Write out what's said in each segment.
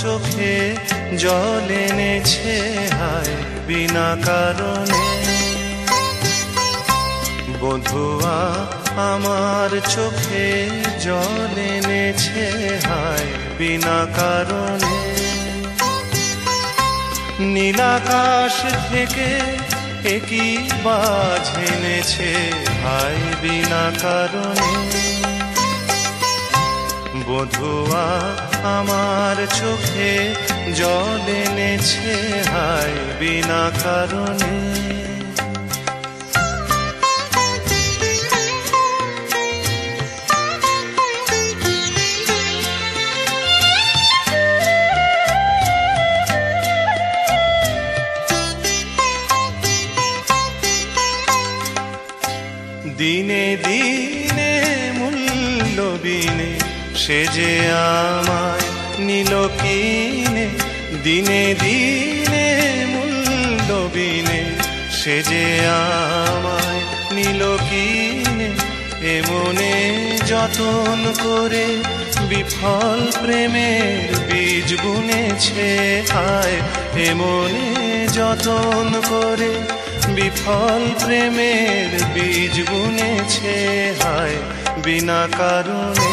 চোখে জল এনেছে হায় বিনা কারণে। বধুয়া আমার চোখে জল এনেছে হায় বিনা কারণে। নীলাকাশ থেকে একই বাজ এনেছে হায় বিনা কারণে। বধুয়া আমার চোখে জল এনেছে হায় বিনা কারণে। দিনে দিনে মূল্যবিনে সে যে আমায় নিল কিনে। দিনে দিনে মূল্যবিনে সে যে আমায় নিল কিনে। এমনে যতন করে বিফল প্রেমের বীজ বুনেছে হায়। এমনে যতন করে বিফল প্রেমের বীজ বুনেছে হায় বিনা কারণে।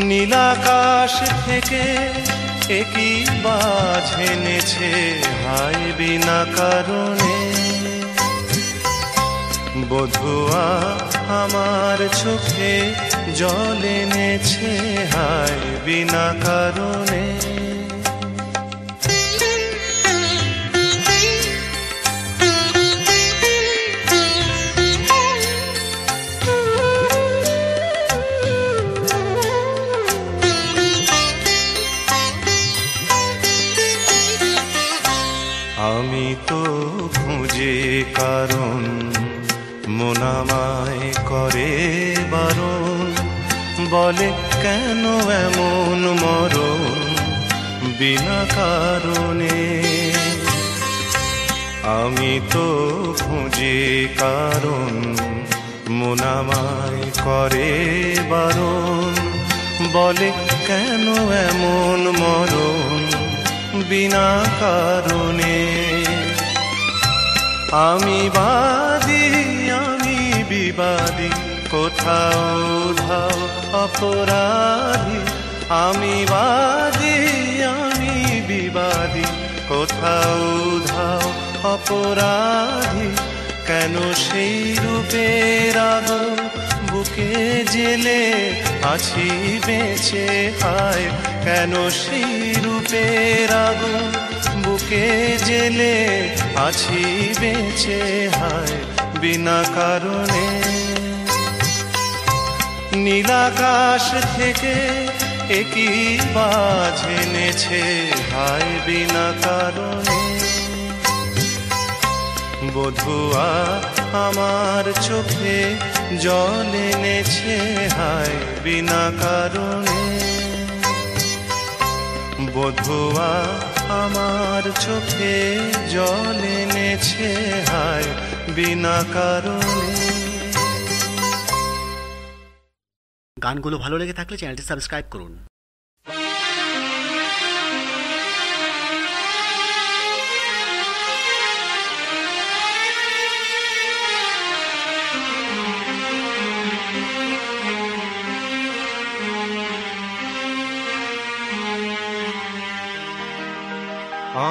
নীলাকাশ থেকে একই বাজ এনেছে হায় বিনা কারণে। বধুয়া আমার চোখে জল এনেছে হায় বিনা কারণে। আমি তো খুঁজে কারণ মন আমায় করে বারণ। বলে কেন এমন মরণ বিনা কারণে। আমি তো খুঁজে কারণ মন আমায় করে বারণ। বলে কেন এমন মরণ বিনা কারণে। আমি বাদী আমি বিবাদী কোথাও ধাও অপরাধী। আমি বাদী আমি বিবাদী কোথাও ধাও অপরাধী। কেন সেই রূপের আগুন বুকে জেলে আছি বেঁচে হায়। কেন সেই রূপের আগুন বুকে জেলে আছি বেঁচে হায় বিনা কারণে। নীলাকাশ থেকে একই বাজ এনেছে হায় বিনা কারণে। বধুয়া আমার চোখে জল এনেছে হায় বিনা কারণে। বধুয়া আমার চোখে জল এনেছে হায় বিনা কারণে। গানগুলো ভালো লেগে থাকলে চ্যানেলটি সাবস্ক্রাইব করুন।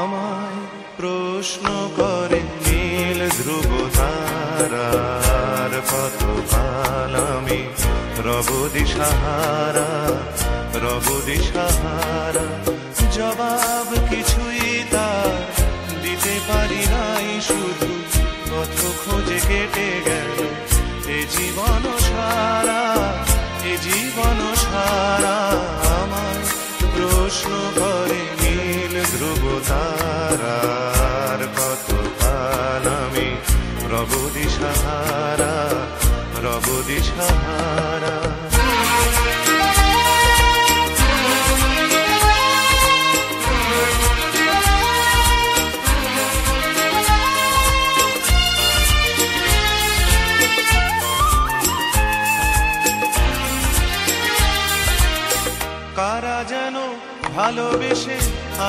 আমায় প্রশ্ন করে নীল ধ্রুব তারার কত কাল আমি রব দিশাহারা রব দিশাহারা। জবাব কিছুই তার দিতে পারি নাই, শুধু পথ খোঁজে কেটে গেল এ জীবন সারা এ জীবন সারা। আমায় প্রশ্ন করে নীল ধ্রুব তারার কত কাল আমি রব দিশাহারা রব দিশাহারা। কারা যেন ভালোবেসে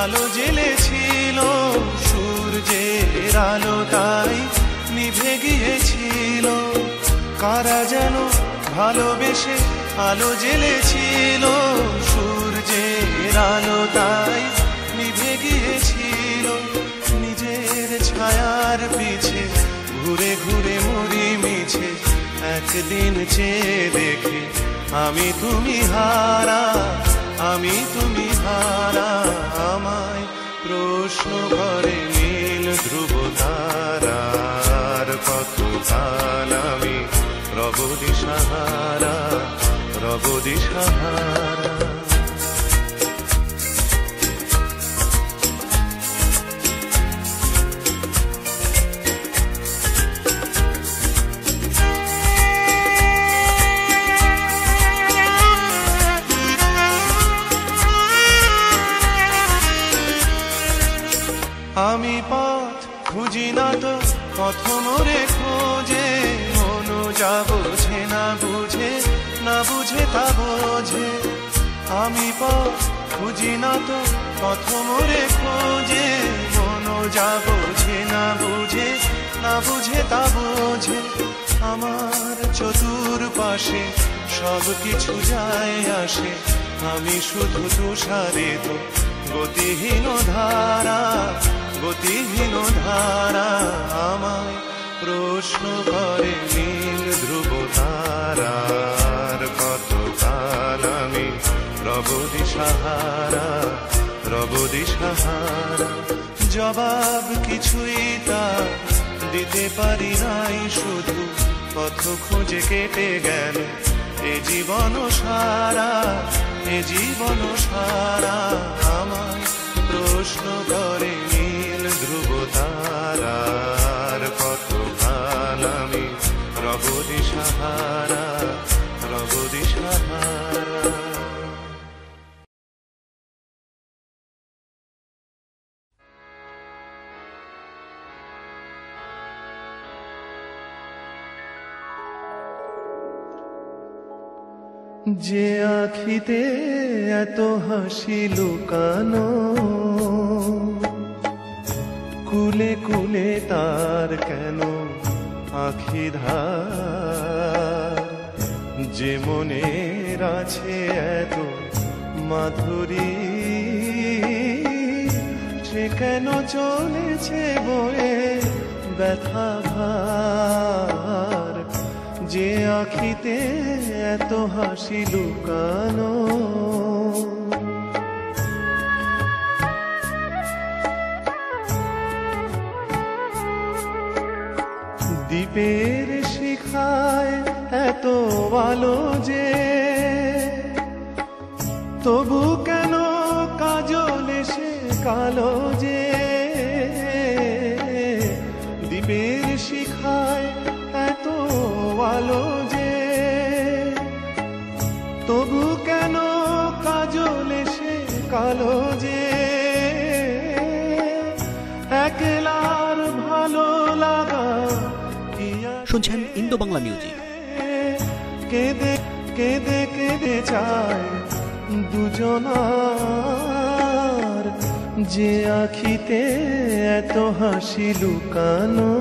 আলো জ্বেলেছিল, সূর্যের আলো তাই নিভে গিয়েছিল। কারা যেন ভালোবেসে আলো জ্বেলেছিল, সূর্যের আলো তাই নিভে গিয়েছিল। নিজের ছায়ার পিছে ঘুরে ঘুরে মরি মিছে, একদিন চেয়ে দেখি আমি তুমি হারা, আমি তুমি হারা। আমায় প্রশ্ন করে নীল ধ্রুব তারার, কতকাল আমি রব দিশাহারা, রব দিশাহারা। আমি পথ খুঁজি না তো পথ মোরে খোঁজে, মন যা বোঝে না বুঝে, না বুঝে তা বোঝে। আমি পথ খুঁজি না তো পথ মোরে খোঁজে, মন যা বোঝে না বুঝে, না বুঝে তা বোঝে। আমার চতুর্পাশে সব কিছু যায় আসে, আমি শুধু তুষারিত গতিহীন ধারা, গতিহীন ধারা। আমায় প্রশ্ন করে নীল ধ্রুব তারার, কতকাল আমি রব দিশাহারা, রব দিশাহারা। জবাব কিছুই তার দিতে পারি নাই, শুধু পথ খুঁজে কেটে গেল এ জীবন সারা, এ জীবন সারা। আমায় প্রশ্ন করে নীল ধ্রুব তারার, কতকাল আমি রব দিশাহারা, রব দিশাহারা। যে আখিতে এত হাসি লুকানো, কুলে কুলে তার কেন আখি ধার। যে মনের আছে এত মাধুরী, সে কেন চলেছে বয়ে ব্যথা ভার। যে আখিতে এত হাসি লুকানো, দ্বীপের শিখায় এত আলো যে, তবু কেন কাজল এসে কালো যে। দ্বীপের শিখায় এত আলো যে, তবু কেন কাজল এসে কালো যে। একলার ভালো লাগা কি শুনছেন ইন্দো বাংলা মিউজিক। কেঁদে কেঁদে কেঁদে চায় দুজনার, যে আখিতে এত হাসি লুকানো।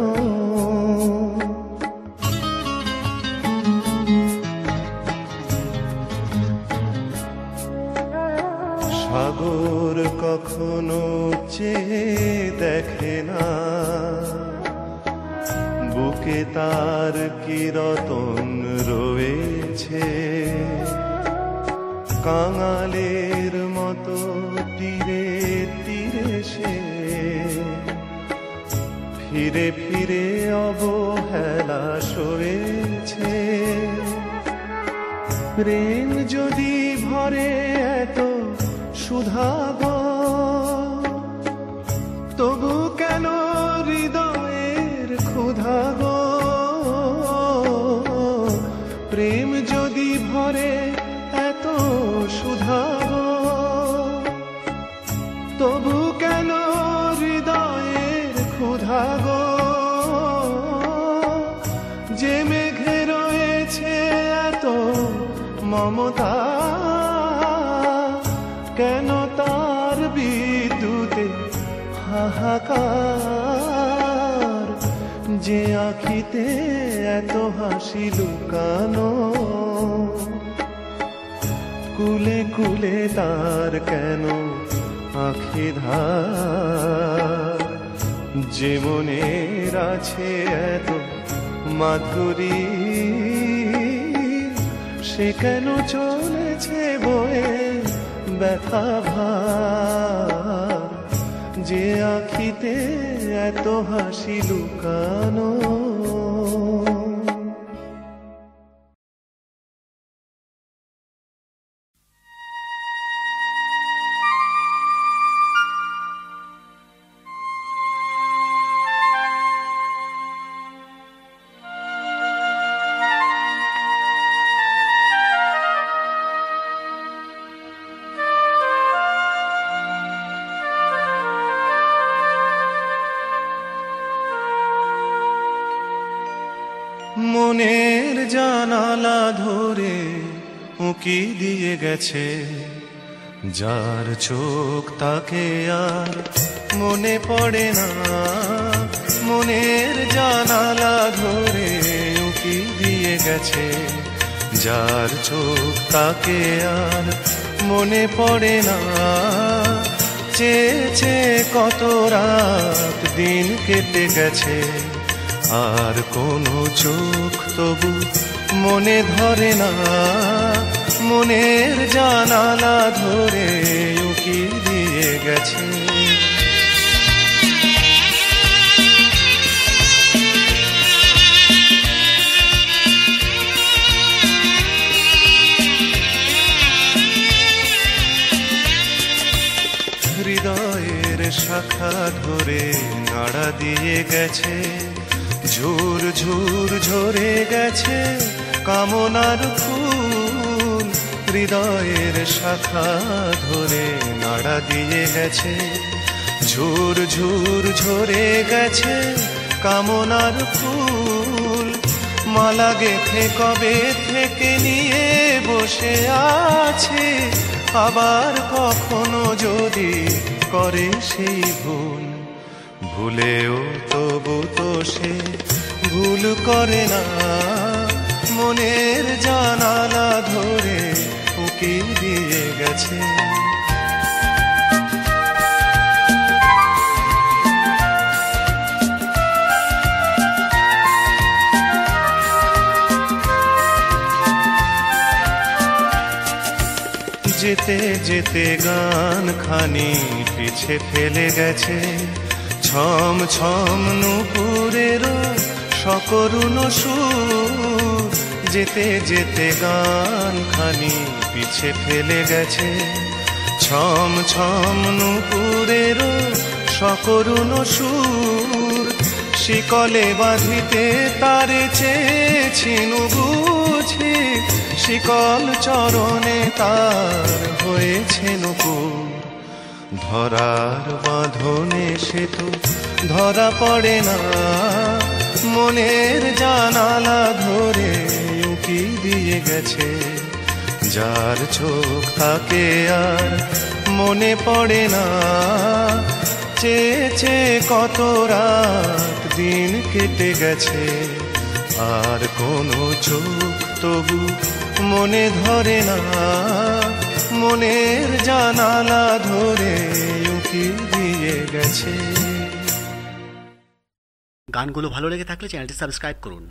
সাগর কখনো চেয়ে দেখে না, বুকে তার কি রতন রয়েছে। কাঙালের মতো তীরে তীরে সে ফিরে ফিরে অবহেলা সয়েছে। প্রেম যদি ভরে এত সুধাগো, তবু কেন হৃদয়ের ক্ষুধাগো। প্রেম যদি ভরে এত সুধাগো, তবু কেন হৃদয়ের ক্ষুধাগো। যে মেঘে রয়েছে এত মমতা, কেন তা হাহাকার, যে আখিতে এত হাসি লুকানো, কুলে কুলে তার কেন আখি ধার, যে মনের আছে এত মাধুরী, সে কেন চলেছে বয়ে ব্যথা ভার, যে আখিতে এত হাসি লুকানো। মনের জানালা ধরে উঁকি দিয়ে গেছে, যার চোখ তাকে আর মনে পড়ে না। মনের জানালা ধরে উঁকি দিয়ে গেছে, যার চোখ তাকে আর মনে পড়ে না। চেয়েছে কত রাত দিন কেটে গেছে, আর কোনো চোখ তবু মনে ধরে না। মনের জানালা ধরে উঁকি দিয়ে গেছে। হৃদয়ের শাখা ধরে নাড়া দিয়ে গেছে, ঝুর ঝুর ঝরে গেছে কামনার ফুল। হৃদয়ের শাখা ধরে নাড়া দিয়ে গেছে, ঝুর ঝুর ঝরে গেছে কামনার ফুল। মালা গেথে কবে থেকে নিয়ে বসে আছে, আবার কখনো যদি করে সেই ভুল। ভুলেও তবু তো সে ভুল করে না, মনের জানালা ধরে উঁকি দিয়ে গেছে। যেতে যেতে গান খানি পিছে ফেলে গেছে, ছম ছম নুপুরেরও সকরুণ সুর। যেতে যেতে গান খানি পিছে ফেলে গেছে, ছম ছম নুপুরেরও সকরুণ সুর। শিকলে বাঁধিতে তারে চেয়েছিনু বুঝি, শিকল চরণে তার হয়েছে নূপুর। ধরার বাঁধনে সে তো ধরা পড়ে না, মনের জানালা ধরে উঁকি দিয়ে গেছে। যার চোখ তাকে আর মনে পড়ে না, চেয়েছে কত রাত দিন কেটে গেছে, আর কোনো চোখ তবু মনে ধরে না। মনের জানালা ধরে উঁকি দিয়ে গেছে। গানগুলো ভালো লেগে থাকলে চ্যানেলটি সাবস্ক্রাইব করুন।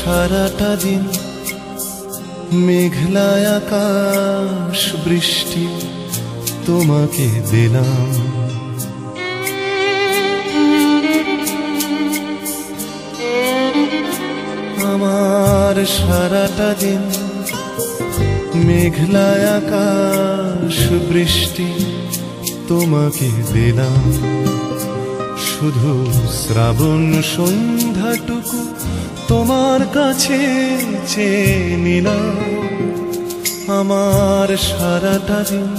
সারাটা দিন মেঘলা আকাশ বৃষ্টি তোমাকে দিলাম, আমার সারাটা দিন মেঘলা আকাশ বৃষ্টি তোমাকে দিলাম। শুধু শ্রাবণ সন্ধ্যাটুকু তোমার কাছে চেয়ে নিলাম। আমার সারাটা দিন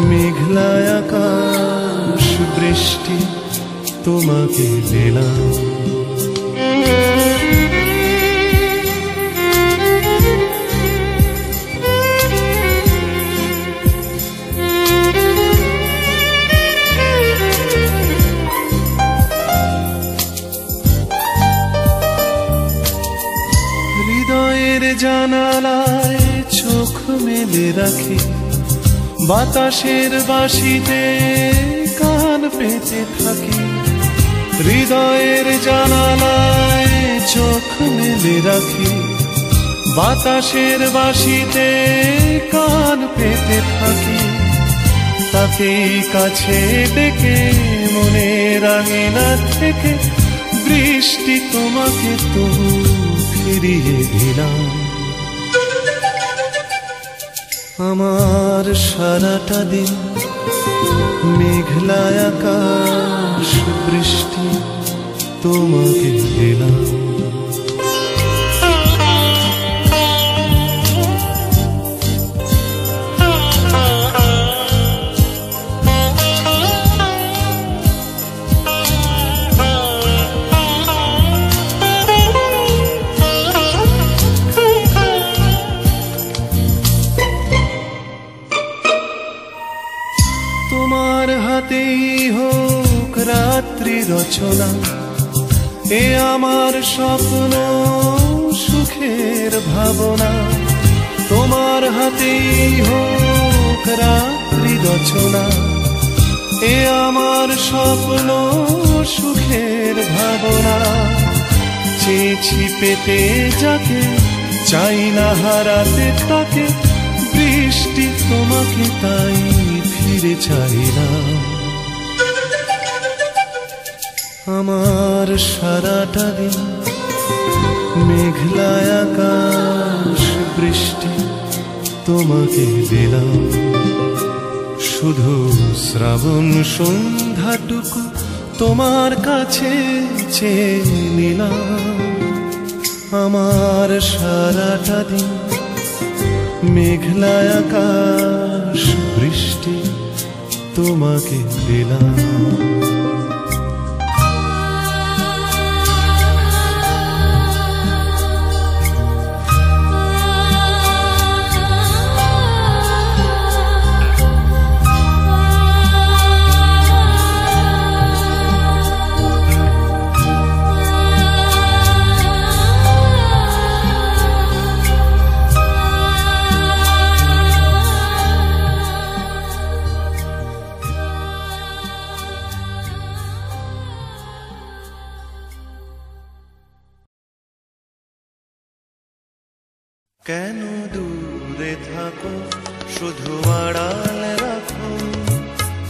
মেঘলা আকাশ বৃষ্টি তোমাকে দিলাম। হৃদয়ের জানালায় চোখ মেলে রাখি, বাতাসের বাঁশিতে কান পেতে থাকি। হৃদয়ের জানালায় চোখ মেলে রাখি, বাতাসের বাঁশিতে কান পেতে থাকি। তাকেই কাছে ডেকে মনের আঙিনা থেকে বৃষ্টি তোমাকে তবু ফিরিয়ে দিলাম। আমার সারাটা দিন মেঘলা আকাশ বৃষ্টি তোমাকে দিলাম। তোমার হাতেই হোক রাত্রি রচনা, এ আমার স্বপ্ন সুখের ভাবনা। তোমার হাতেই হোক রাত্রি রচনা, এ আমার স্বপ্ন সুখের ভাবনা। চেয়েছি পেতে যাকে, চাই না হারাতে তাকে, বৃষ্টি তোমাকে তাই ফিরে চাইলাম। আমার সারাটা দিন মেঘলা আকাশ বৃষ্টি তোমাকে দিলাম। শুধু শ্রাবণ সন্ধ্যাটুকু তোমার কাছে চেয়ে নিলাম। আমার সারাটা দিন মেঘলা আকাশ বৃষ্টি তোমাকে দিলাম। কেন দূরে থাকো, শুধু আড়াল রাখো,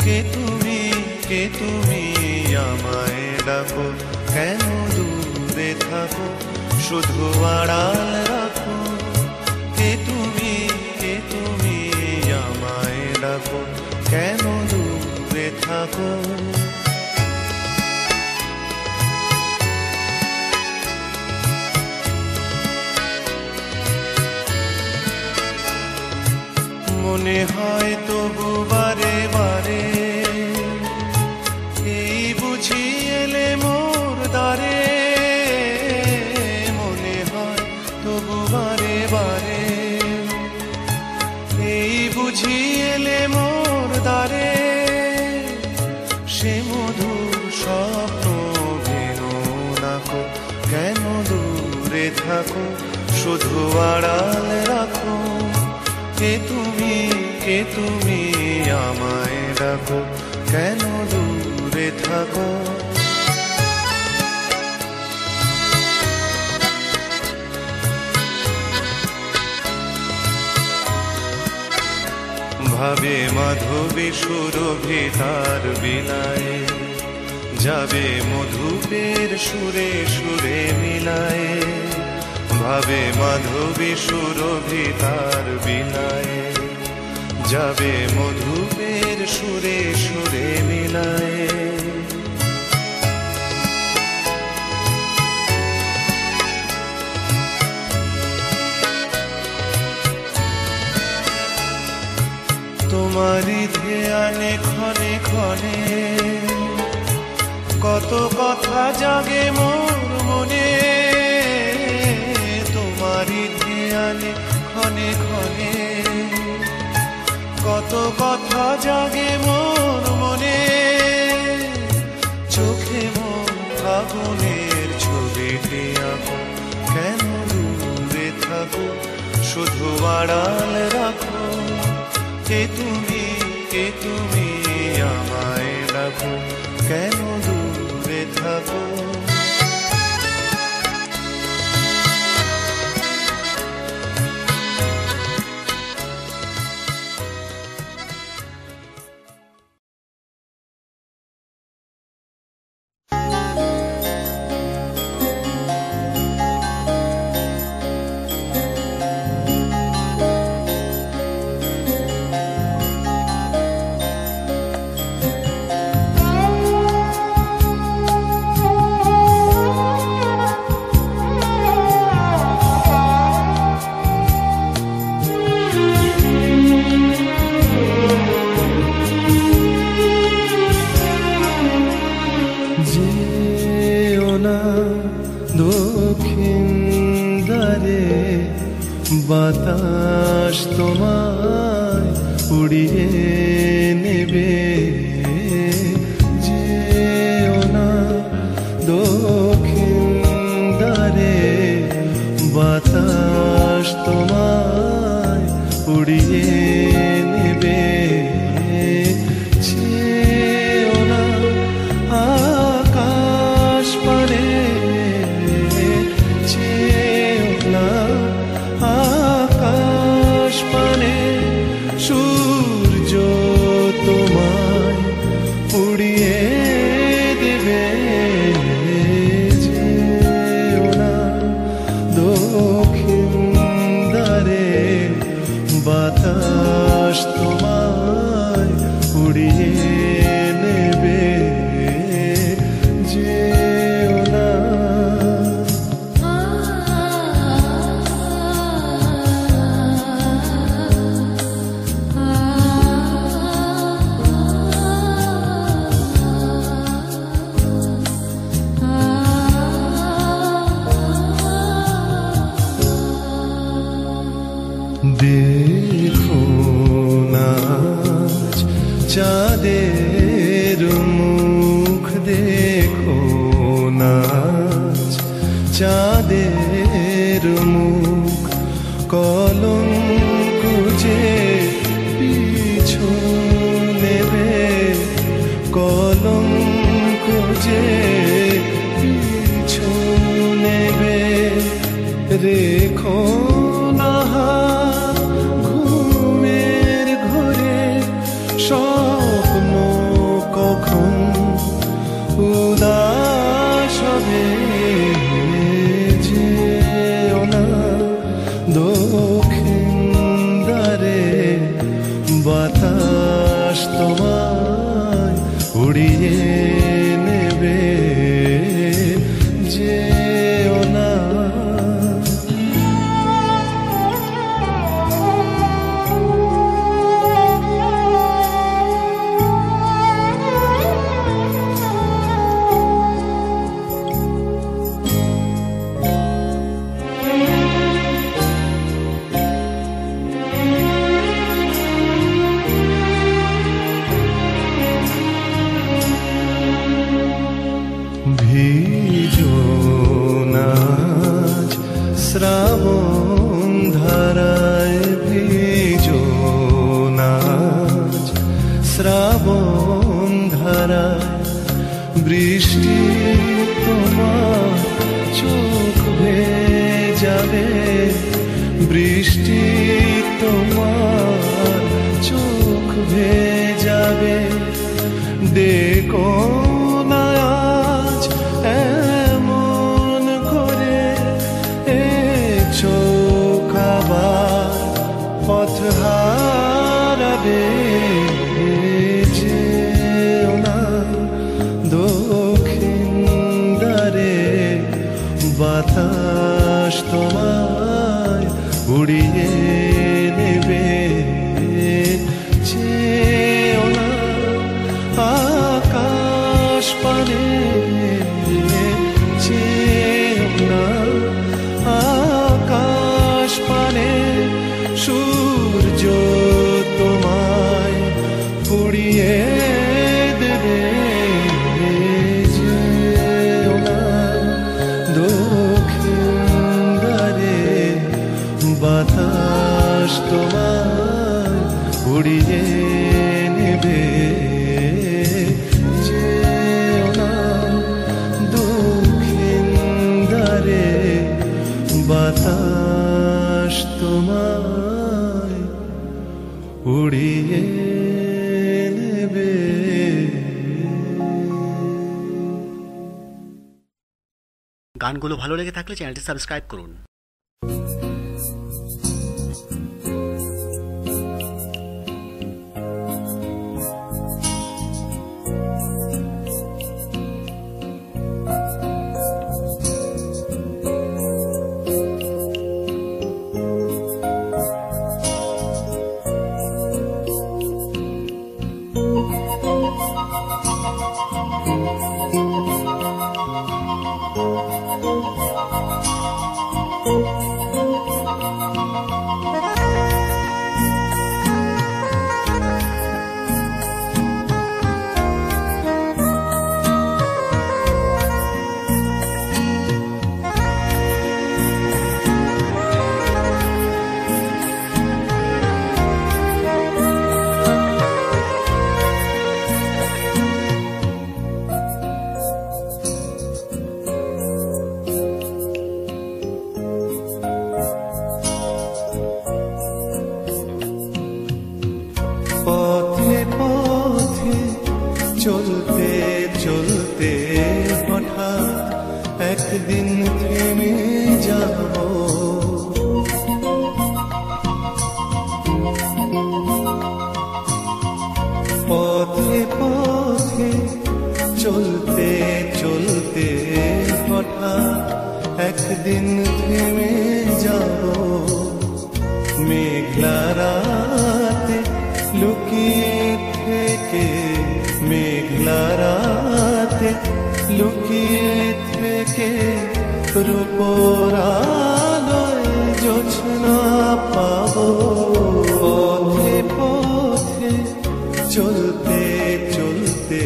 কে তুমি আমায় ডাকো। কেন দূরে থাকো, শুধু আড়াল রাখো, কে তুমি আমায় ডাকো। কেন দূরে থাকো। মনে হয় তবু বারে বারে, এই বুঝি এলে মোর দ্বারে। মনে হয় তবু বারে বারে, এই বুঝি এলে মোর দ্বারে। সে মধুর স্বপ্ন ভেঙো নাকো, কেন দূরে থাকো, শুধু আড়াল রাখো, কে তুমি আমায় ডাকো। কেন দূরে থাকো। ভাবে মাধবী সুরভিতার বিলায়, যাবে মধুপের সুরে সুরে মিলায়। ভাবে মাধবী সুরভিতার বিলায়, যাবে মধুপের সুরে সুরে মিলায়। তোমারই ধ্যানে ক্ষণে ক্ষণে কত কথা জাগে মোর মনে, তোমারই ধ্যানে ক্ষণে ক্ষণে কত কথা জাগে মোর মনে। চোখে মোর ফাগুনের ছবিটি আঁকো, কেন দূরে থাকো শুধু আড়াল রাখো। কে তুমি আমায় ডাকো, কেন দূরে থাকো। দক্ষিণ দ্বারে বাতাস তোমায় উড়িয়ে নেবে। যেও না দক্ষিণ দ্বারে বাতাস তোমায় উড়িয়ে নেবে। যেও না আকাশ পানে, আকাশ পানে সূর্য তোমায় উড়িয়ে দেবে। যেও না দক্ষিণ দ্বারে বাতাস তোমায় উড়িয়ে নেবে। যেও না। দেখো নাচ চাঁদের মুখ, দেখো নাচ চাঁদের মুখ। কলঙ্ক যে পিছু নেবে, কলঙ্ক যে পিছু নেবে। রেখো না ঘুমের ঘরে স্বপ্ন কখন উদাস হবে। যেও না দক্ষিণ দ্বারে বাতাস তোমায় উড়িয়ে নেবে। যেও না। ভিজো নাচ শ্রাবণ ধারায়, ভিজো নাচ শ্রাবণ ধারায়। বৃষ্টি তোমার চোখ ভেজাবে, বৃষ্টি তোমার চোখ ভেজাবে। ডেকো না আজ এমন করে, এ চোখ আবার পথ হারাবে। যেও না দক্ষিণ দ্বারে বাতাস তোমায় উড়িয়ে নেবে। উড়িয়ে নেবে। যেও না দক্ষিণ দ্বারে, বাতাস তোমায় উড়িয়ে নেবে। গানগুলো ভালো লেগে থাকলে চ্যানেলটি সাবস্ক্রাইব করুন। পথে পথে চলতে চলতে হঠাৎ একদিন থেমে যাব। পথে পথে চলতে চলতে হঠাৎ একদিন থেমে যাব। মেঘলা রাতে লুকিয়ে থেকে, মেঘলা রাতে লুকিয়ে থেকে রূপোর আলোয় জোছনা পাবো। পথে পথে চলতে চলতে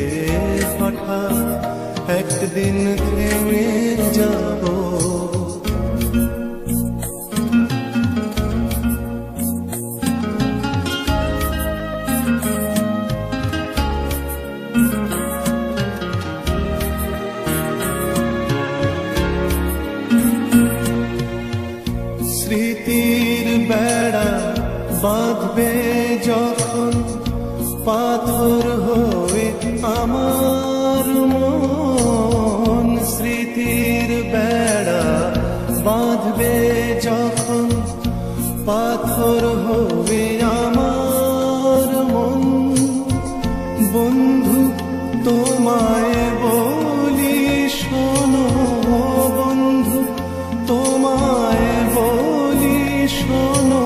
হঠাৎ একদিন থেমে যাব। স্মৃতির বেড়া বাঁধবে যখন পাথর হয়ে আমার মন। স্মৃতির বেড়া বাঁধবে যখন পাথর হবে আমার মন। বন্ধু তোমায় বলি শোনো, বন্ধু তোমায় বলি শোনো,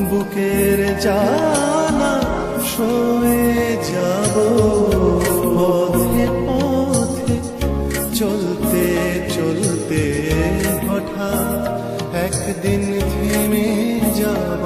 বুকের জ্বালা সয়ে যাব। পথে পথে চলতে চলতে হঠাৎ একদিন থেমে যাব।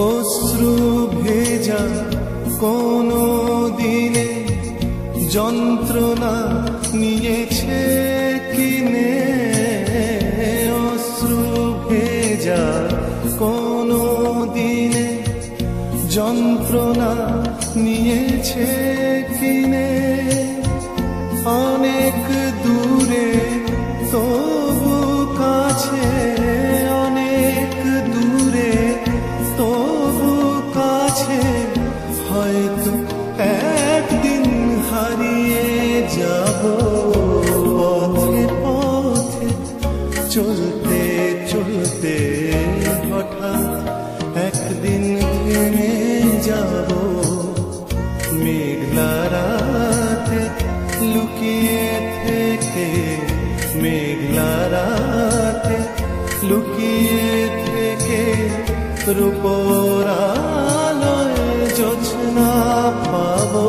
অশ্রু ভেজা কোনো দিনে যন্ত্রণা নিয়েছে কিনে। অশ্রু ভেজা কোনো দিনে যন্ত্রণা নিয়েছে কিনে। অনেক দূরে তবু কাছে, অনেক দূরে তবু কাছে, হয়তো একদিন হারিয়ে যাব। পথে পথে চলতে চলতে হঠাৎ একদিন থেমে যাব। মেঘলা রাতে লুকিয়ে থেকে, মেঘলা রাতে লুকিয়ে থেকে রূপোর আলোয় জোছনা পাবো।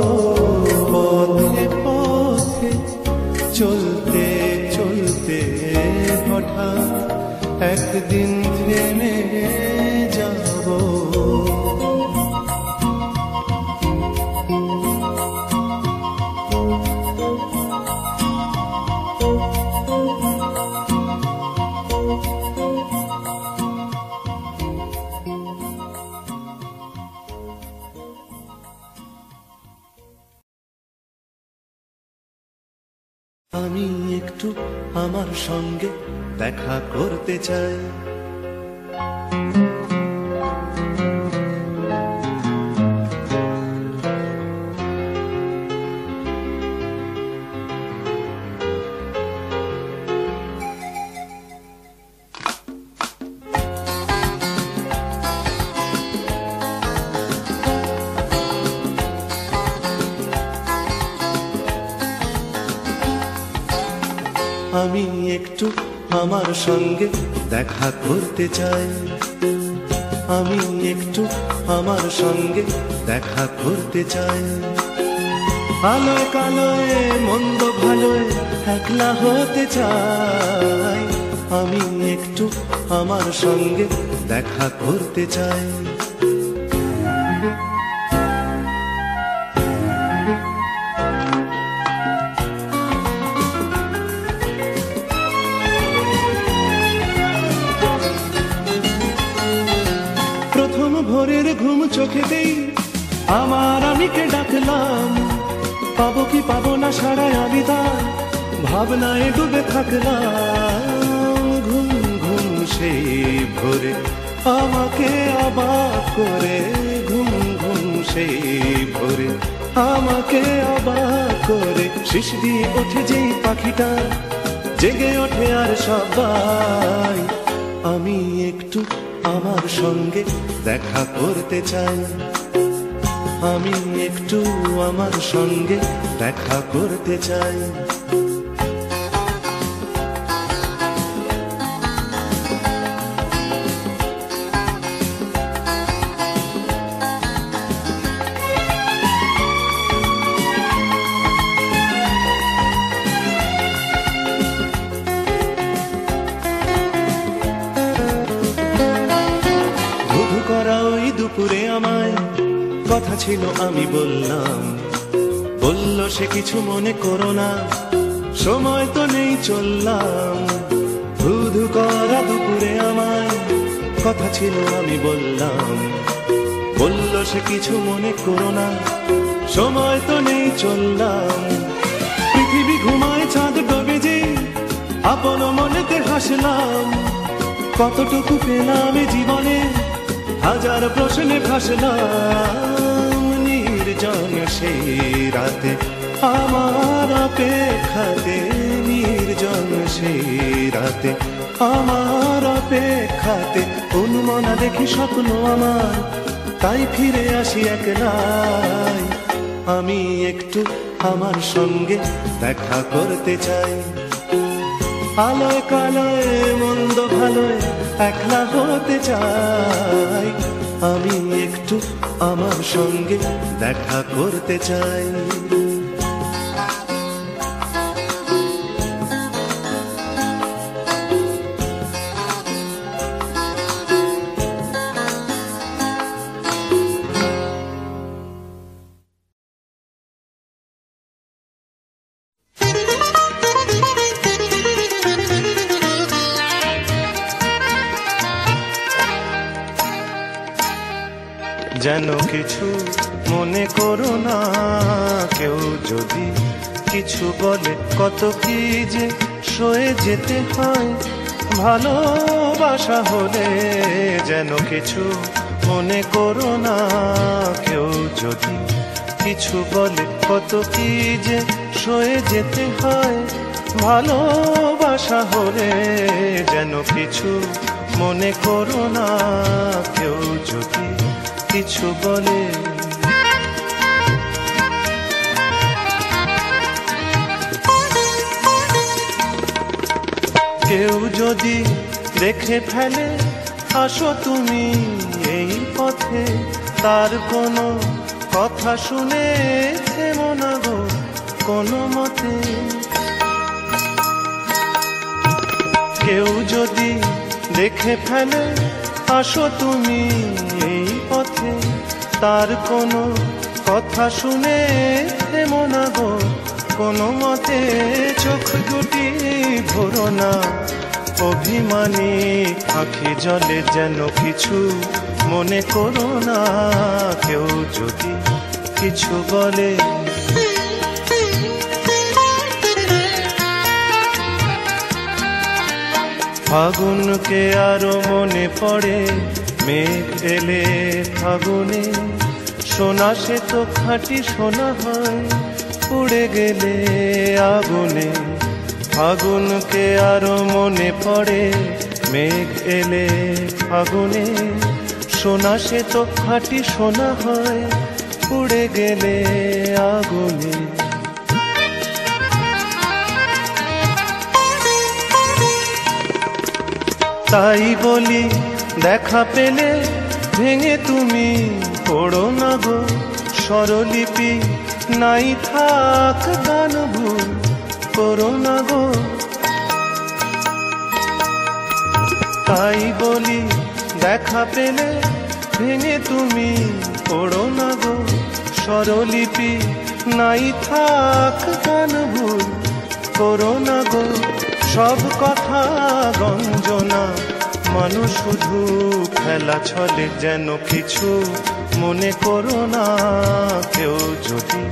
আমি একটু আমার সঙ্গে দেখা করতে চাই। আমি একটু আমার সঙ্গে দেখা করতে চাই। আমি একটু আমার সঙ্গে দেখা করতে চাই। আলোয় কালোয় মন্দ ভালোয় একলা হতে চাই। আমি একটু আমার সঙ্গে দেখা করতে চাই। প্রথম ভোরের ঘুম চোখেতেই আমার আমিকে ডাকলাম। পাবো কি পাবো না সারায় আমি তার ভাবনায় ডুবে থাকলাম। ঘুম ঘুম সেই ভোরে আমাকে অবাক করে। ঘুম ঘুম সেই ভোরে আমাকে অবাক করে। শিশ দিয়ে ওঠে যেই পাখিটা জেগে ওঠে আর সবাই। আমি একটু আমার সঙ্গে দেখা করতে চাই। আমি একটু আমার সঙ্গে দেখা করতে চাই। ধুধু করা ওই দুপুরে আমায় কথা ছিল আমি বললাম। বলল সে কিছু মনে করো না, সময় তো নেই চললাম। ধুধু করা দুপুরে আমায় কথা ছিল আমি বললাম। বলল সে কিছু মনে করো না, সময় তো নেই চললাম। পৃথিবী ঘুমায় চাঁদ ডোবে যে আপন মনেতে হাসলাম। কতটুকু পেলাম জীবনে হাজার প্রশ্নে ভাসলাম। নির্জন সেই রাতে আমার অপেক্ষাতে। নির্জন সেই রাতে আমার অপেক্ষাতে। অনুমনা দেখি স্বপ্ন আমার, তাই ফিরে আসি একলাই। আমি একটু আমার সঙ্গে দেখা করতে চাই। আলোয় কালোয় মন্দ ভালোয় একলা হতে চাই। আমি একটু আমার সঙ্গে দেখা করতে চাই। যেন কিছু মনে করো না, কেউ যদি কিছু বলে কত কি যে সয়ে যেতে হয় ভালোবাসা হলে। যেন কিছু মনে করো না, কেউ যদি কিছু বলে কত কি যে সয়ে যেতে হয় ভালোবাসা হলে। যেন কিছু মনে করো না, কেউ যদি কিছু বলে। কেউ যদি দেখে ফেলে আসো তুমি এই পথে, তার কোনো কথা শুনে থেমো না গো কোনো মতে। কেউ যদি দেখে ফেলে আসো তুমি এই পথে, তার কোনো কথা শুনে থেমো না গো কোনো মতে। চোখ দুটি ভরো না অভিমানী আঁখি জলে। যেন কিছু মনে করো না, কেউ যদি কিছু বলে। ফাগুনকে আরো মনে পড়ে, মেঘ এলে ফাগুনে, সোনা সে তো খাঁটি সোনা হয়, পুড়ে গেলে আগুনে। ফাগুনকে আরো মনে পড়ে, মেঘ এলে ফাগুনে, সোনা সে তো খাঁটি সোনা হয়, পুড়ে গেলে আগুনে। তাই বলি দেখা পেলে ভেঙে তুমি পড়ো না গো, স্বরলিপি নাই থাক গান ভুল করো না গো। তাই বলি দেখা পেলে ভেঙে তুমি পড়ো না গো, স্বরলিপি নাই থাক গান ভুল করো না গো। সব কথা গঞ্জনা, মানুষ শুধু খেলা ছলে, যেন কিছু মনে করো না। কেউ যদি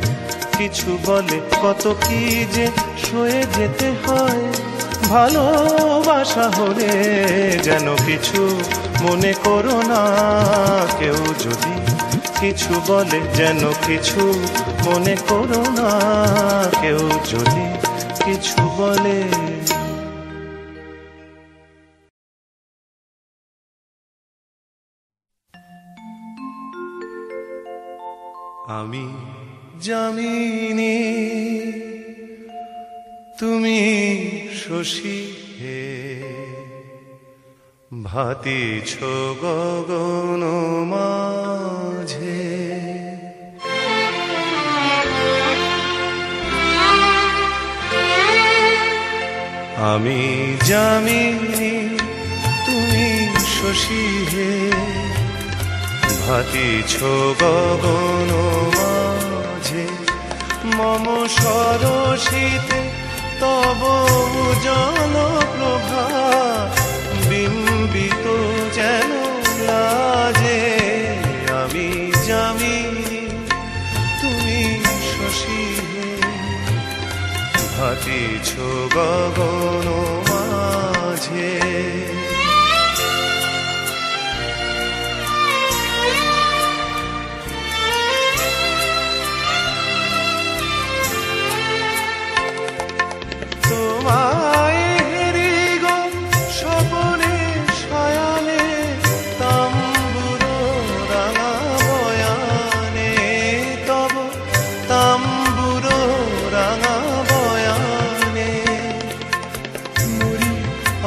কিছু বলে কত কি যে সয়ে যেতে হয়, ভালোবাসা হলে যেন কিছু মনে করো না। কেউ যদি কিছু বলে যেন কিছু মনে করো না। কেউ যদি কিছু বলে। আমি যামিনী, তুমি শশী হে, ভাতিছ গগন মাঝে। আমি যামিনী, তুমি শশী হে, ভাতিছ গগন মাঝে। মম সরসিতে তব উজ্জ্বল প্রভা, বিম্বিত যেন লাজে। আমি যামিনী, তুমি শশী হে, ভাতিছ গগন মাঝে।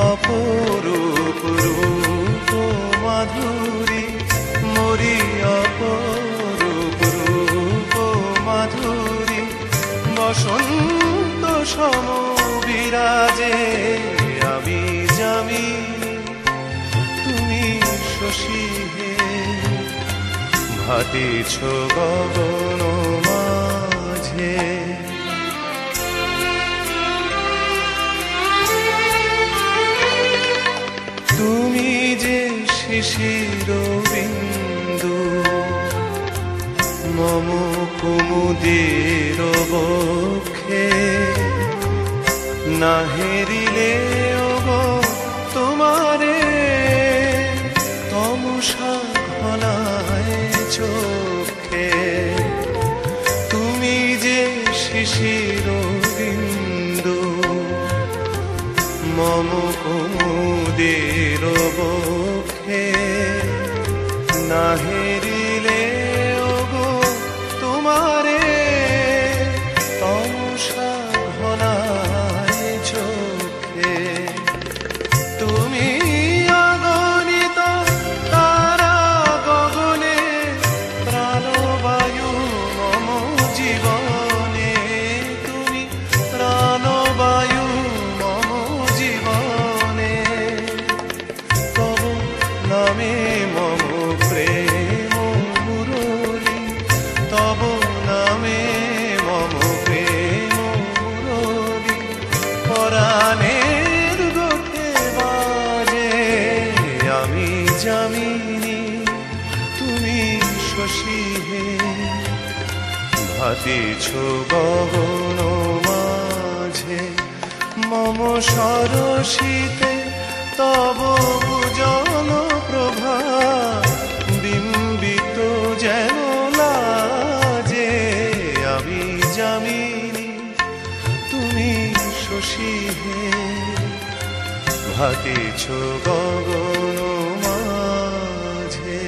অপরূপ রূপ মাধুরী, মরি অপরূপ রূপ মাধুরী, বসন্ত সম বিরাজে। আমি যামিনী, তুমি শশী হে, ভাতিছ গগন মাঝে। তুমি যে শিশির বিন্দু, মম কুমুদের বক্ষে, না হেরিলে ওগো তোমারে, তমসা ঘনায় চোখে। তুমি যে শিশির বিন্দু, মম কুমুদের বক্ষে, না হেরিলে ওগো তোমারে, তমসা ঘনায় চোখে। তুমি অগণিত তারা গগনে, প্রাণবায়ু মম জীবনে। তুমি প্রাণবায়ু মম জীবনে, তব নামে মম প্রেম মুরলী, তব নামে মম প্রেম মুরলী, পরাণের গোঠে বাজে। আমি যামিনী, তুমি শশী হে, ভাতিছ গগন মাঝে। মম সরসিতে তব ভুজন প্রভা বিম্বিত যেন লাজে। আমি যামিনী তুমি শশী হে, ভাতিছ গগন মাঝে।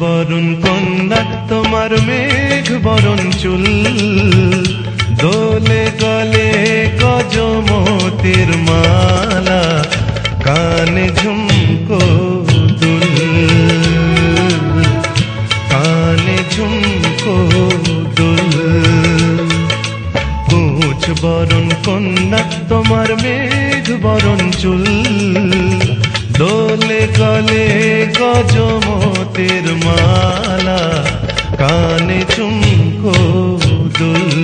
বরণ কন্যা তোমার মেঘ বরণ চুল, দোলে গলে গজমতির মালা, কানে ঝুমকো দুল, কানে ঝুমকো দুল। কুচ বরণ কন্যা তোমার মেঘ বরণ চুল, দোলে গলে গজমতির মালা, কানে ঝুমকো দুল,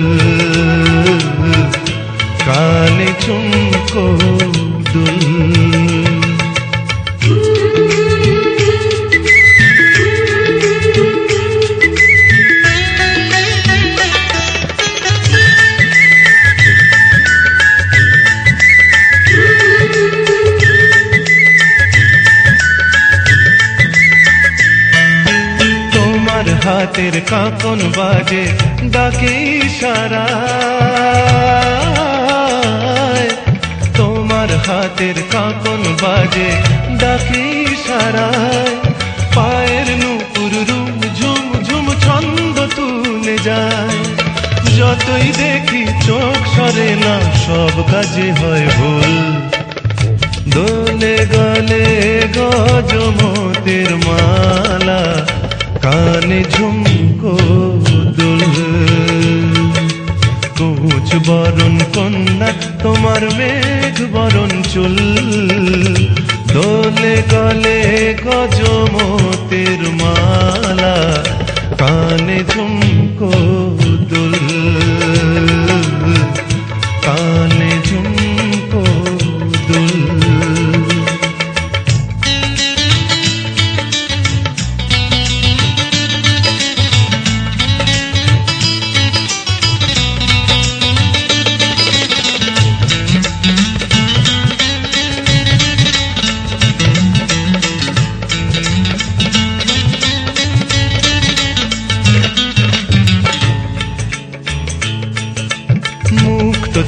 কানে ঝুমকো দুল। হাতের কাঁকন বাজে ডাকে ইশারায়, তোমার হাতের কাঁকন বাজে ডাকে ইশারায়, পায়ের নূপুর রুম ঝুম ঝুম ছন্দ তুলে যায়। যতই দেখি চোখ সরে না, সব কাজে হয় ভুল, দোলে গলে গজমতির মালা, কানে ঝুমকো দুল। কুচ বরণ কন্যা তোমার মেঘ বরণ চুল, দোলে গলে গজমতির মালা, কানে ঝুমকো দুল, কানে ঝুমকো দুল।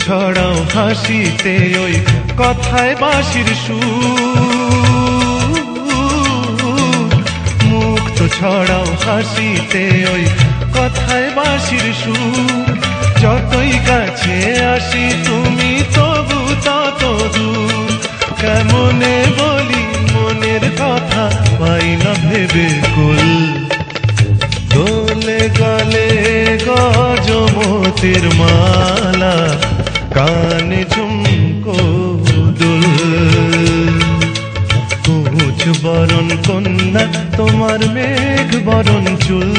ছড়াও হাসিতে ওই কথায় বাঁশির সুর, মুক্ত ছড়াও হাসিতে ওই কথায় বাঁশির সুর। যতই কাছে আসি তুমি তবু তত দূর, কেমনে বলি মনের কথা পাই না ভেবে কুল, দোলে গলে গজমতির মালা, কানে ঝুমকো দুল। কুচ বরণ কন্যা তোমার মেঘ বরণ চুল,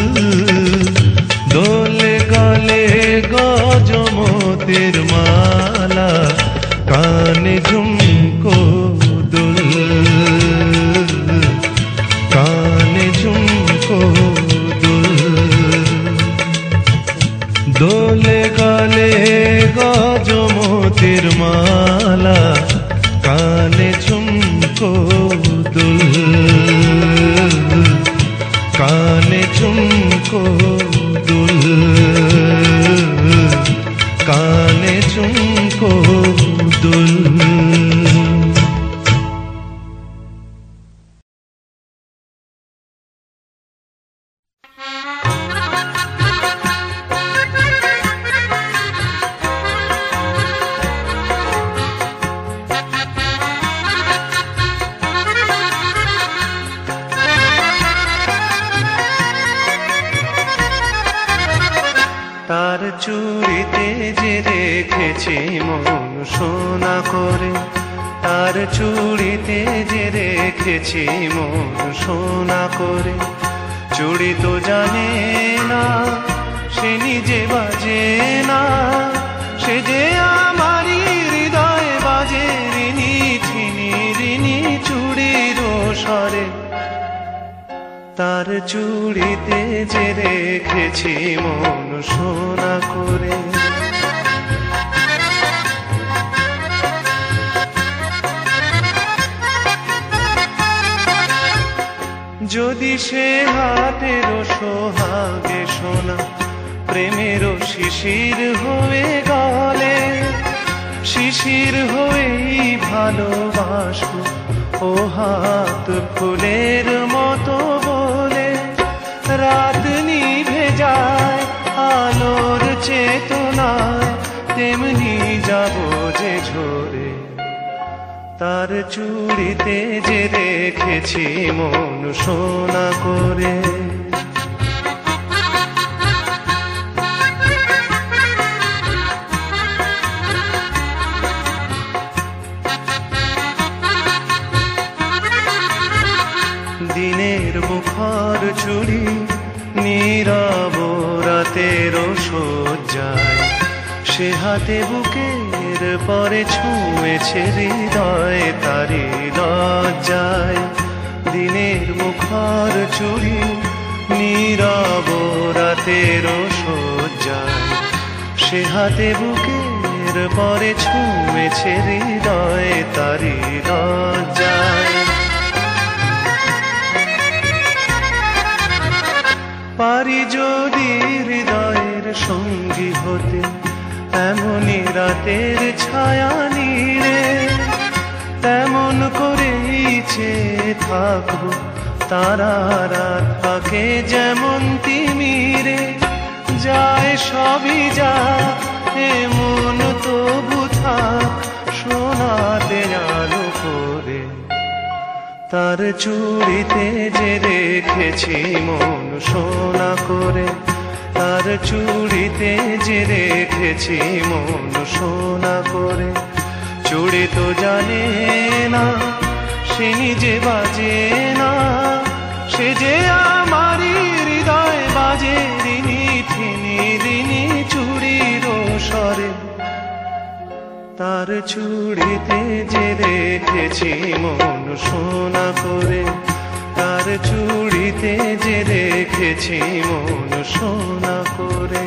দোলে গলে গজমতির মালা, কানে ঝুমকো দুল, কানে ঝুমকো দুল। দোলে গলে গজমতির মালা, কানে ঝুমকো দুল, কানে ঝুমকো দুল, কানে ঝুমকো দুল। চুড়িতে যে রেখেছি মন সোনা করে, তার চুড়িতে যে রেখেছি মন সোনা করে। চুড়ি তো জানে না, সে নিজে বাজে না, সে যে আমারই হৃদয়ে বাজে রিনি ছিনি রিনি চুড়ির স্বরে। তার চুড়িতে যে রেখেছি মন সোনা করে। যদি সে হাতের সোহাগে সোনা প্রেমেরও শিশির হয়ে গলে, শিশির হয়েই ভালোবাসবো ও হাত ফুলের মতো বলে। রাত নিভে যায় আলোর চেতনায়, তেমনি যাব যে ঝরে। তার চুড়িতে যে রেখেছি মন সোনা করে। দিনের মুখর চুড়ি নীরব রাতের সজ্জায়, সে হাতে বুকের পরে ছুঁয়েছে হৃদয় তারি লজ্জায়। দিনের মুখর চুড়ি নীরব রাতের সজ্জায়, সে হাতে বুকের পরে ছুঁয়েছে হৃদয় তারি লজ্জায়। পারি যদি হৃদয়ের সঙ্গী হতে এমনই রাতের ছায়া নীড়ে, তেমন করেই চেয়ে থাকবো তারা রাত পাকে যেমন তিমিরে। যায় সবই যা এমন তবু থাক সোনাতে আলো করে। তার চুড়িতে যে রেখেছি মন সোনা করে, তার চুড়িতে যে রেখেছি মন সোনা করে। চুড়ি তো জানে না, সে নিজে বাজে না, সে যে আমারই হৃদয় বাজে রিনি ঠিনি রিনি চুড়ির স্বরে। তার চুড়িতে যে রেখেছি মন সোনা করে, তার চুড়িতে যে রেখেছি মন সোনা করে।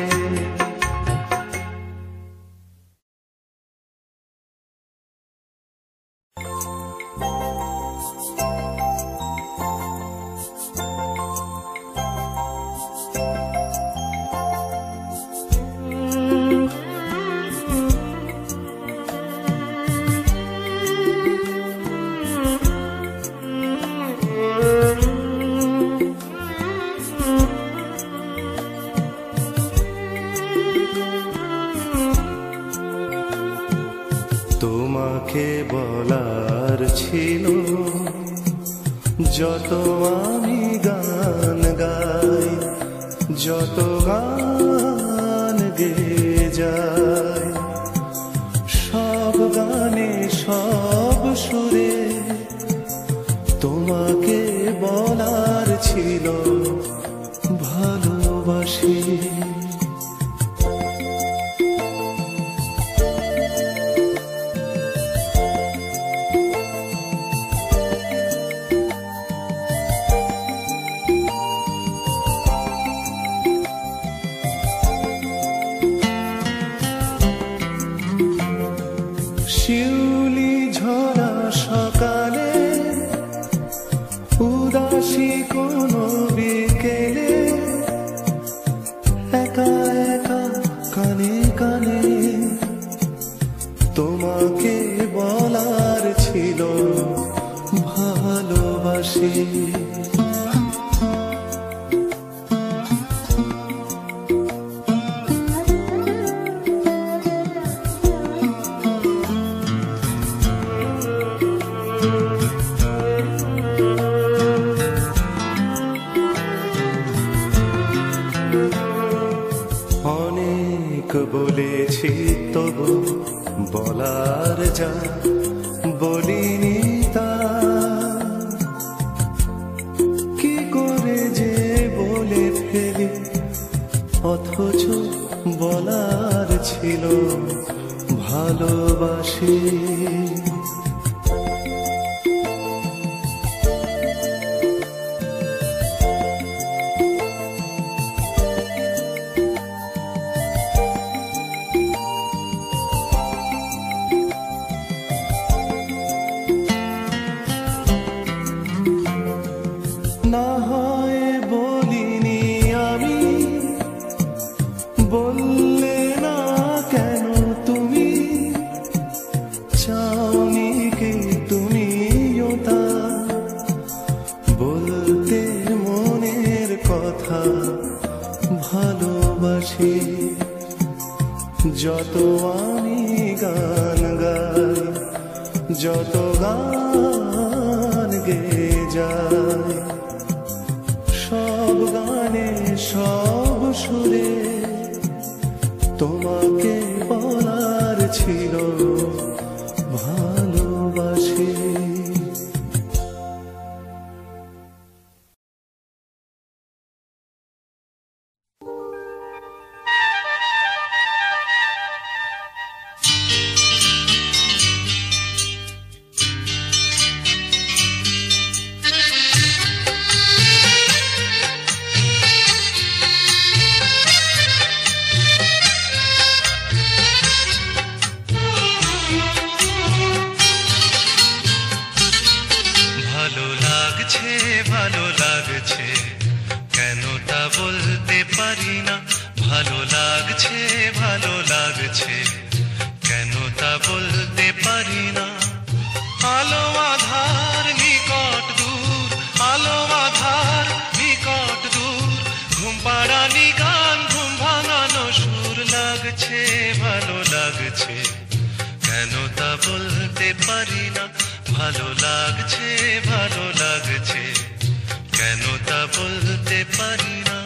তোমাকে বলার ছিল যত আমি গান গাই, যত গান গেয়ে যাই, সব গানে সব সুরে তোমাকে বলার ছিল ভালোবাসি। শিউলি ঝরা সকালে, উদাসী কোনো বিকেলে, একা একা কানে কানে তোমাকে বলার ছিল ভালোবাসি। বলেছি তবু বলার যা বলিনি তা কি করে যে বলে ফেলি, অথচ বলার ছিল ভালোবাসি। না হয় বলিনি আমি, বললে না কেন তুমি, চাওনি কি তুমিও তা বলতে মনের কথা ভালোবাসি। যত আমি গান গাই, যত গান গেয়ে যাই, সব গানে সব সুরে তোমাকে বলার ছিল ভালোবাসি। ভালো লাগছে কেন তা বলতে পারি না, ভালো লাগছে কেন তা বলতে পারি না। আলো আধার নিকট দূর, আলো আধার নিকট দূর, ঘুম পাড়ানি গান ঘুম ভাঙানো সুর লাগছে ভালো লাগছে কেন তা বলতে পারি না, ভালো লাগছে কেন তা বলতে পারি না।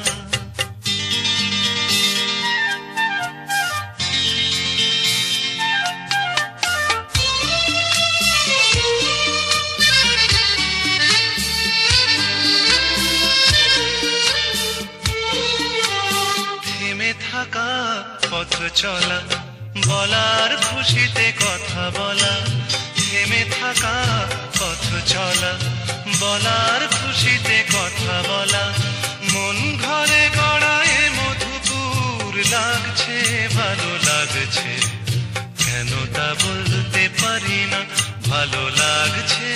থেমে থাকা পথ চলা, বলার খুশিতে কথা বলা, থেমে থাকা পথ চলা, বলার খুশিতে কথা বলা, মন ঘরে গড়ায় মধুপুর লাগছে ভালো লাগছে কেন তা বলতে পারি না, ভালো লাগছে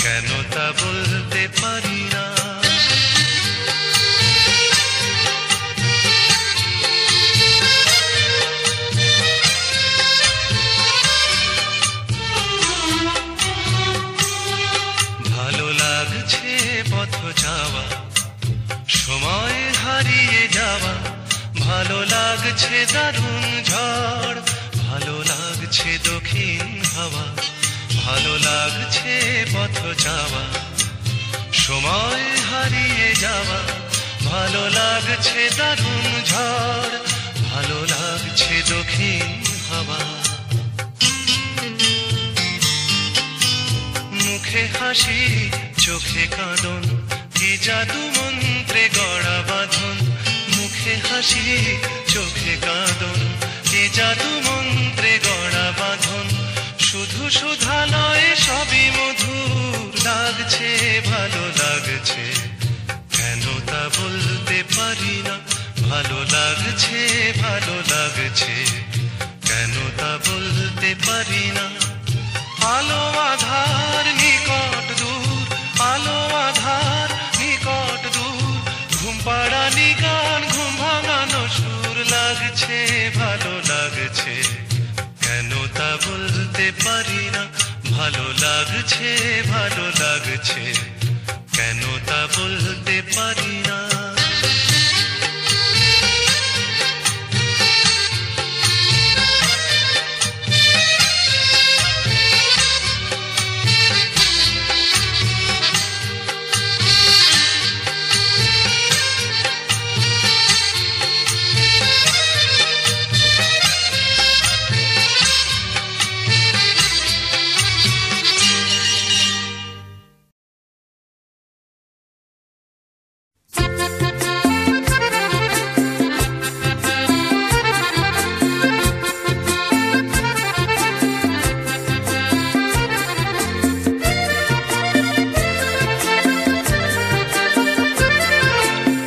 কেন তা বলতে পারি না। পথ যাওয়া, সময় হারিয়ে যাওয়া, ভালো লাগছে দারুণ ঝড়, ভালো লাগছে দক্ষিণ হাওয়া, ভালো লাগছে পথ যাওয়া, সময় হারিয়ে যাওয়া, ভালো লাগছে দারুণ ঝড়, ভালো লাগছে দক্ষিণ হাওয়া। মুখে হাসি চোখে কাঁদন, কি জাদু মন্ত্রে গড়া বাঁধন, মুখে হাসি চোখে কাঁদন, কি জাদু মন্ত্রে গড়া বাঁধন, শুধু সুধা নয় সবই মধুর লাগছে ভালো লাগছে কেন তা বলতে পারি না, ভালো লাগছে কেন তা বলতে পারি না। আলো আধার নিকট দূর, আলো আধার নিকট দূর, ঘুম পাড়ানি গান ঘুম ভাঙানো সুর লাগছে ভালো লাগছে কেন তা বলতে পারি না, ভালো লাগছে কেন তা বলতে পারি না।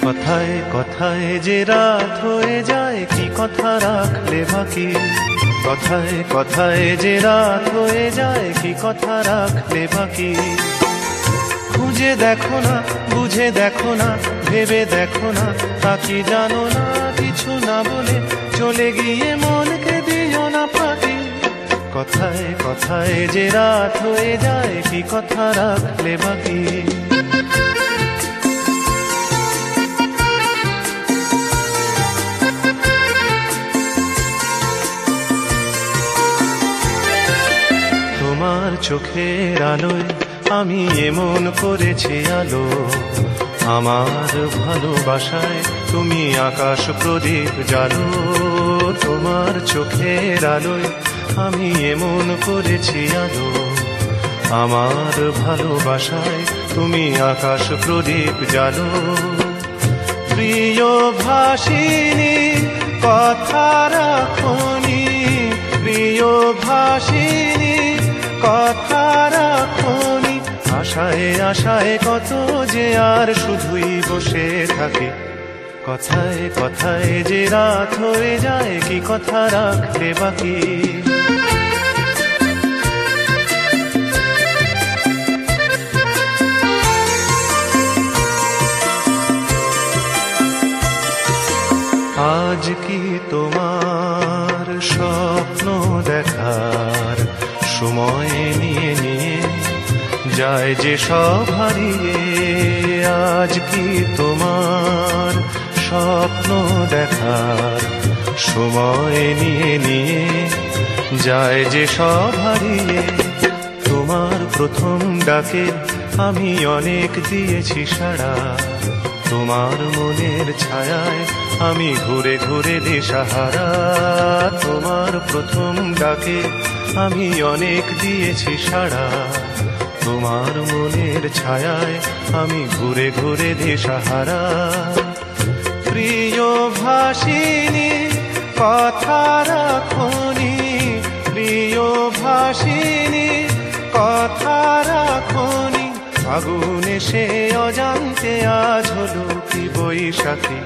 কথায় কথায় যে রাত হয়ে যায় কি কথা রাখলে বাকি, কথায় কথায় যে রাত হয়ে যায় কি কথা রাখলে বাকি। খুঁজে দেখো না, বুঝে দেখো না, ভেবে দেখো না, তা কি জানো না, কিছু না বলে চলে গিয়ে মনকে দিও না ফাঁকি। কথায় কথায় যে রাত হয়ে যায় কি কথা রাখলে বাকি। তোমার চোখের আলোয় আমি এমন করেছি আলো, আমার ভালোবাসায় তুমি আকাশ প্রদীপ জ্বালো। তোমার চোখের আলোয় আমি এমন করেছি আলো, আমার ভালোবাসায় তুমি আকাশ প্রদীপ জ্বালো। প্রিয় ভাসিনী কথা রাখনি, প্রিয় ভাসিনী কথা রাখনি। আশায় আশায় কত যে আর শুধুই বসে থাকে, কথায় কথায় যে রাত হয়ে যায় কি কথা রাখলে বাকি। আজ কি তোমার স্বপ্ন দেখার সময় নিয়ে নিয়ে যায় যে সব হারিয়ে। আজ কি তোমার স্বপ্ন দেখার সময় নিয়ে নিয়ে যায় যে সব হারিয়ে। তোমার প্রথম ডাকে আমি অনেক দিয়েছি সাড়া, তোমার মনের ছায়ায় আমি ঘুরে ঘুরে দিশাহারা। তোমার প্রথম ডাকে আমি অনেক দিয়েছি সাড়া, তোমার মনের ছায়ায় আমি ঘুরে ঘুরে দিশাহারা। প্রিয় ভাসিনী কথা রাখনি, প্রিয় ভাসিনী কথা রাখনি। আগুন এসে অজান্তে আজ হলো কি বৈশাখী,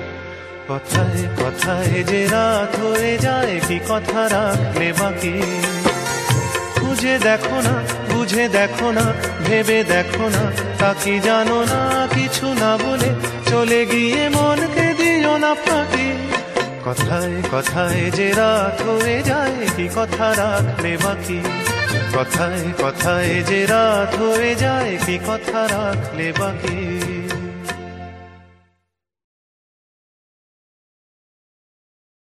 কথায় কথায় যে রাত হয়ে যায় কি কথা রাখলে বাকি। খুঁজে দেখো না, বুঝে দেখো না, ভেবে দেখো না, তা কি জানো না, কিছু না বলে চলে গিয়ে মনকে দিও না ফাঁকি। কথায় কথায় যে রাত হয়ে যায় কি কথা রাখলে বাকি, কথায় কথায় যে রাত হয়ে যায় কি কথা রাখলে বাকি।